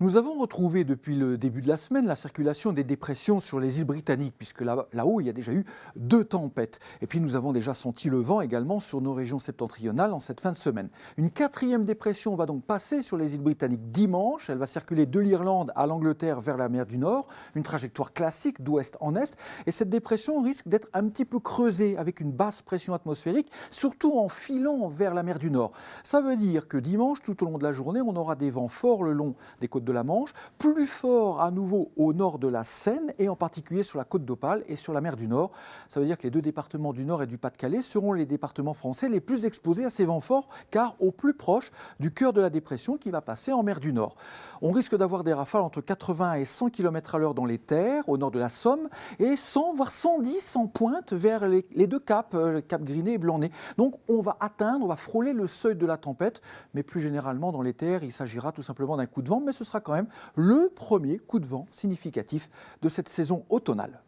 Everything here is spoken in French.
Nous avons retrouvé depuis le début de la semaine la circulation des dépressions sur les îles britanniques, puisque là-haut, il y a déjà eu 2 tempêtes. Et puis nous avons déjà senti le vent également sur nos régions septentrionales en cette fin de semaine. Une 4e dépression va donc passer sur les îles britanniques dimanche. Elle va circuler de l'Irlande à l'Angleterre vers la mer du Nord, une trajectoire classique d'ouest en est. Et cette dépression risque d'être un petit peu creusée avec une basse pression atmosphérique, surtout en filant vers la mer du Nord. Ça veut dire que dimanche, tout au long de la journée, on aura des vents forts le long des côtes de la Manche, plus fort à nouveau au nord de la Seine et en particulier sur la côte d'Opale et sur la mer du Nord. Ça veut dire que les 2 départements du Nord et du Pas-de-Calais seront les départements français les plus exposés à ces vents forts car au plus proche du cœur de la dépression qui va passer en mer du Nord. On risque d'avoir des rafales entre 80 et 100 km/h dans les terres au nord de la Somme et 100 voire 110 en pointe vers les 2 caps, le cap Griné et Blanc-Nez. Donc on va frôler le seuil de la tempête, mais plus généralement dans les terres, il s'agira tout simplement d'un coup de vent, mais ce sera quand même le premier coup de vent significatif de cette saison automnale.